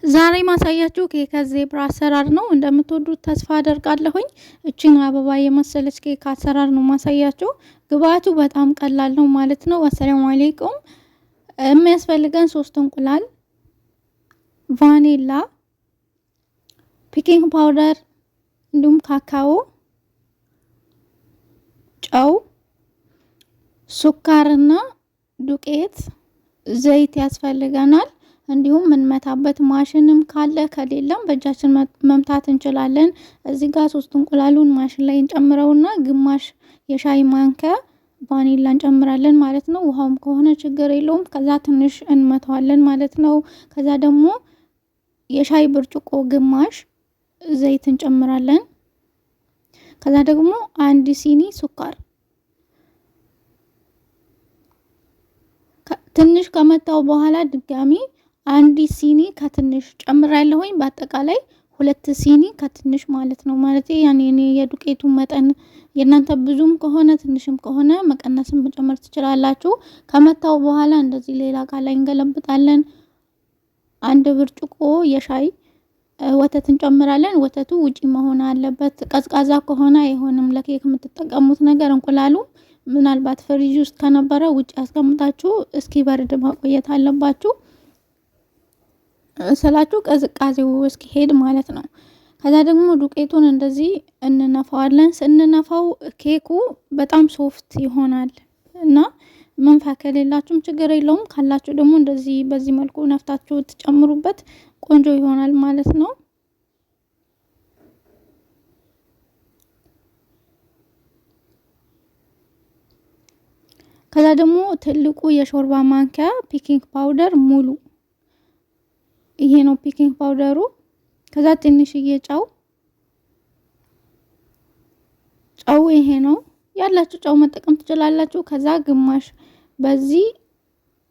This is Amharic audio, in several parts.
ዛሬ ማሳያችሁ ኬክ ዜብራ አሰራር ነው። እንደምትወዱት ተስፋ አደርጋለሁኝ። እቺን አበባ የመሰለች ኬክ አሰራር ነው ማሳያችሁ። ግብአቱ በጣም ቀላል ነው ማለት ነው። አሰላሙ አለይኩም። የሚያስፈልገን 3 እንቁላል፣ ቫኒላ፣ ቤኪንግ ፓውደር እንዲሁም ካካኦ፣ ጨው፣ ሱካርና ዱቄት፣ ዘይት ያስፈልገናል። እንዲሁም እንመታበት ማሽንም ካለ ከሌለም በእጃችን መምታት እንችላለን። እዚህ ጋር 3 እንቁላሉን ማሽን ላይ እንጨምረውና ግማሽ የሻይ ማንኪያ ቫኒላ እንጨምራለን ማለት ነው። ውሃውም ከሆነ ችግር የለውም። ከዛ ትንሽ እንመታዋለን ማለት ነው። ከዛ ደግሞ የሻይ ብርጭቆ ግማሽ ዘይት እንጨምራለን። ከዛ ደግሞ 1 ሲኒ ሱካር ትንሽ ከመታው በኋላ ድጋሚ 1 ሲኒ ከትንሽ ጨምራለሁኝ። በአጠቃላይ 2 ሲኒ ከትንሽ ማለት ነው። ማለት ያኔ የዱቄቱ መጠን የናንተ ብዙም ከሆነ ትንሽም ከሆነ መቀነስም መጨመር ትችላላችሁ። ከመታው በኋላ እንደዚህ ሌላ እቃ ላይ እንገለብጣለን። 1 ብርጭቆ የሻይ ወተት እንጨምራለን። ወተቱ ውጪ መሆን አለበት። ቀዝቃዛ ከሆነ አይሆንም። ለኬክ የምትጠቀሙት ነገር እንቁላሉ ምናልባት ፍሪጅ ውስጥ ከነበረ ውጪ አስቀምጣችሁ እስኪ በርድ ማቆየት አለባችሁ። ስላችሁ ቅዝቃዜው እስኪ ሄድ ማለት ነው። ከዛ ደግሞ ዱቄቱን እንደዚህ እንነፋዋለን። ስንነፋው ኬኩ በጣም ሶፍት ይሆናል እና መንፋት ከሌላችሁም ችግር የለውም። ካላችሁ ደግሞ እንደዚህ በዚህ መልኩ ነፍታችሁ ትጨምሩበት ቆንጆ ይሆናል ማለት ነው። ከዛ ደግሞ ትልቁ የሾርባ ማንኪያ ቤኪንግ ፓውደር ሙሉ ይሄ ነው ቤኪንግ ፓውደሩ። ከዛ ትንሽዬ ጨው ይሄ ነው ያላችሁ ጨው መጠቀም ትችላላችሁ። ከዛ ግማሽ በዚህ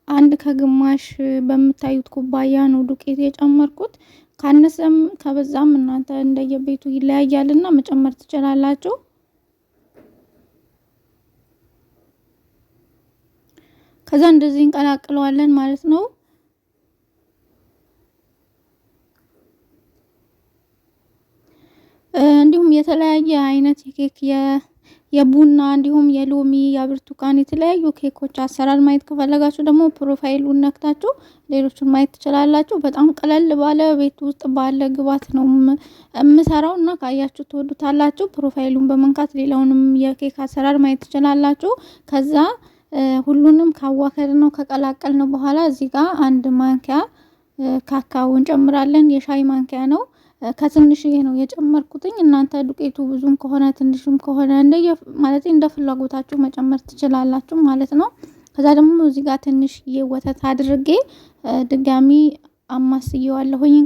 1 ከግማሽ በምታዩት ኩባያ ነው ዱቄት የጨመርኩት። ካነሰም ከበዛም እናንተ እንደየቤቱ ይለያያልና መጨመር ትችላላችሁ። ከዛ እንደዚህ እንቀላቅለዋለን ማለት ነው። እንዲሁም የተለያየ አይነት የኬክ የቡና እንዲሁም የሎሚ የብርቱካን የተለያዩ ኬኮች አሰራር ማየት ከፈለጋችሁ ደግሞ ፕሮፋይሉን ነክታችሁ ሌሎችን ማየት ትችላላችሁ። በጣም ቀለል ባለ ቤት ውስጥ ባለ ግብአት ነው የምሰራውና ካያችሁ ትወዱታላችሁ። ፕሮፋይሉን በመንካት ሌላውንም የኬክ አሰራር ማየት ትችላላችሁ። ከዛ ሁሉንም ካዋከድነው ከቀላቀልነው በኋላ እዚህ ጋር 1 ማንኪያ ካካኦ እንጨምራለን። የሻይ ማንኪያ ነው። ከትንሽዬ ነው የጨመርኩትኝ። እናንተ ዱቄቱ ብዙም ከሆነ ትንሽም ከሆነ ማለት እንደ ፍላጎታችሁ መጨመር ትችላላችሁ ማለት ነው። ከዛ ደግሞ እዚህ ጋር ትንሽዬ ወተት አድርጌ ድጋሚ አማስየዋለሁኝ።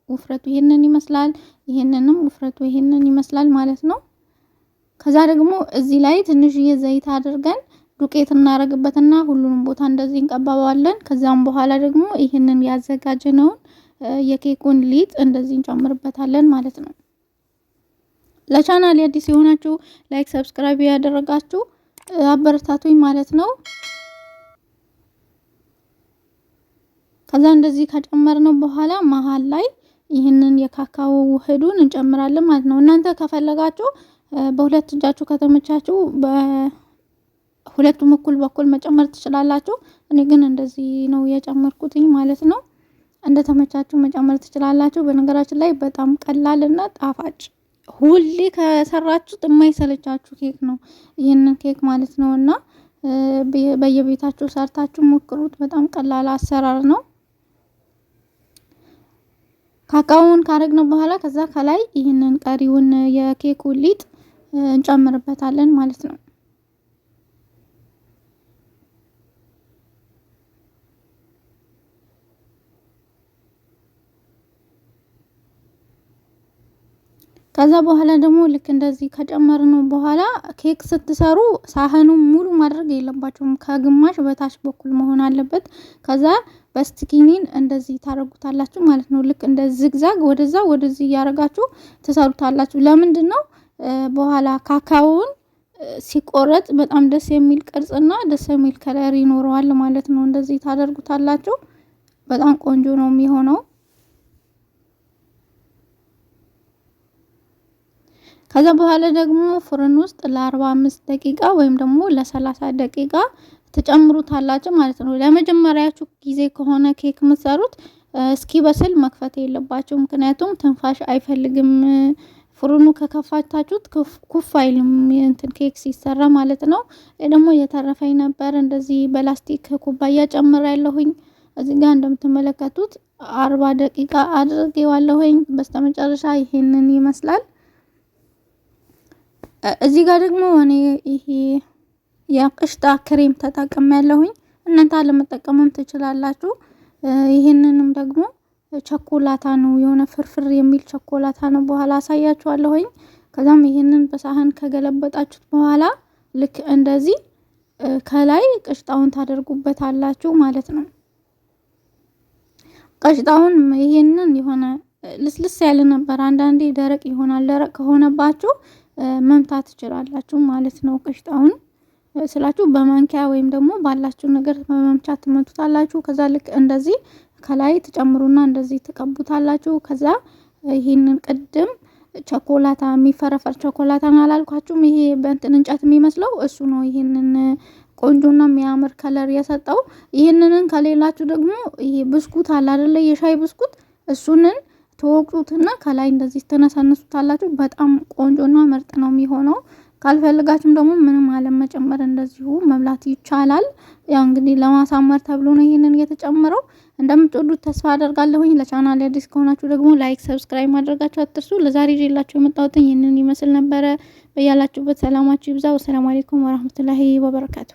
ውፍረቱ ይሄንን ይመስላል። ይሄንንም ውፍረቱ ይሄንን ይመስላል ማለት ነው። ከዛ ደግሞ እዚህ ላይ ትንሽዬ ዘይት አድርገን ዱቄት እናረግበትና ሁሉንም ቦታ እንደዚህ እንቀባባለን። ከዛም በኋላ ደግሞ ይሄንን ያዘጋጀነውን የኬኩን ሊጥ እንደዚህ እንጨምርበታለን ማለት ነው። ለቻናል አዲስ የሆናችሁ ላይክ ሰብስክራይብ ያደረጋችሁ አበረታቱኝ ማለት ነው። ከዛ እንደዚህ ከጨመርነው በኋላ መሃል ላይ ይሄንን የካካኦ ውህዱን እንጨምራለን ማለት ነው። እናንተ ከፈለጋችሁ በሁለት እጃችሁ ከተመቻችሁ በሁለቱም እኩል በኩል መጨመር ትችላላችሁ። እኔ ግን እንደዚህ ነው የጨመርኩትኝ ማለት ነው። እንደተመቻችሁ መጨመር ትችላላችሁ። በነገራችን ላይ በጣም ቀላልና ጣፋጭ ሁሌ ከሰራችሁት የማይሰለቻችሁ ኬክ ነው ይሄንን ኬክ ማለት ነውና በየቤታችሁ ሰርታችሁ ሞክሩት። በጣም ቀላል አሰራር ነው። ካካኦን ካረግነው በኋላ ከዛ ከላይ ይሄንን ቀሪውን የኬኩ ሊጥ እንጨምርበታለን ማለት ነው። ከዛ በኋላ ደግሞ ልክ እንደዚህ ከጨመርነው በኋላ ኬክ ስትሰሩ ሳህኑን ሙሉ ማድረግ የለባችሁም። ከግማሽ በታች በኩል መሆን አለበት። ከዛ በስቲኪኒን እንደዚህ ታረጉታላችሁ ማለት ነው። ልክ እንደ ዝግዛግ ወደዚህ ያረጋችሁ ተሰሩታላችሁ። ለምንድነው በኋላ ካካኦን ሲቆረጥ በጣም ደስ የሚል ቅርጽና ደስ የሚል ከለር ይኖረዋል ማለት ነው። እንደዚህ ታደርጉታላችሁ። በጣም ቆንጆ ነው የሚሆነው። ከዛ በኋላ ደግሞ ፍርን ውስጥ ለ45 ደቂቃ ወይም ደግሞ ለ30 ደቂቃ ትጨምሩታላችሁ ማለት ነው። ለመጀመሪያችሁ ጊዜ ከሆነ ኬክ የምትሰሩት እስኪ በስል መክፈት የለባችሁ፣ ምክንያቱም ትንፋሽ አይፈልግም። ፍሩኑ ከከፋታችሁት ኩፍ አይልም እንትን ኬክ ሲሰራ ማለት ነው። ደግሞ የተረፈኝ ነበር እንደዚህ በላስቲክ ኩባያ ጨምሬያለሁኝ። እዚህ ጋር እንደምትመለከቱት 40 ደቂቃ አድርጌዋለሁኝ። በስተመጨረሻ ይሄንን ይመስላል። እዚህ ጋር ደግሞ እኔ ይሄ የቅሽታ ክሬም ተጠቅሜያለሁኝ። እናንተ አለመጠቀምም ትችላላችሁ። ይሄንንም ደግሞ ቸኮላታ ነው፣ የሆነ ፍርፍር የሚል ቸኮላታ ነው። በኋላ አሳያችኋለሁኝ። ከዛም ይሄንን በሳህን ከገለበጣችሁት በኋላ ልክ እንደዚህ ከላይ ቅሽጣውን ታደርጉበታላችሁ ማለት ነው። ቅሽጣውን ይሄንን የሆነ ልስልስ ያለ ነበር፣ አንዳንዴ ደረቅ ይሆናል። ደረቅ ከሆነባችሁ መምታት ትችላላችሁ ማለት ነው። ቅሽጣውን ስላችሁ በማንኪያ ወይም ደግሞ ባላችሁ ነገር በመምቻ ትመቱታላችሁ። ከዛ ልክ እንደዚህ ከላይ ትጨምሩና እንደዚህ ትቀቡታላችሁ። ከዛ ይሄንን ቅድም ቸኮላታ የሚፈረፈር ቸኮላታ አላልኳችሁም? ይሄ በእንትን እንጨት የሚመስለው እሱ ነው ይሄንን ቆንጆና የሚያምር ከለር የሰጠው። ይሄንን ከሌላችሁ ደግሞ ይሄ ብስኩት አለ አይደለ? የሻይ ብስኩት እሱንን ተወቅጡትና ከላይ እንደዚህ ትነሰንሱታላችሁ። በጣም ቆንጆና ምርጥ ነው የሚሆነው። ካልፈልጋችሁም ደግሞ ምንም አለም መጨመር እንደዚሁ መብላት ይቻላል። ያው እንግዲህ ለማሳመር ተብሎ ነው ይሄንን የተጨመረው። እንደምትወዱት ተስፋ አደርጋለሁኝ። ለቻናል አዲስ ከሆናችሁ ደግሞ ላይክ፣ ሰብስክራይብ ማድረጋችሁ አትርሱ። ለዛሬ ይዤላችሁ የመጣሁት ይሄንን ይመስል ነበረ። በያላችሁበት ሰላማችሁ ይብዛ። ወሰላሙ አለይኩም ወራህመቱላሂ ወበረካቱ።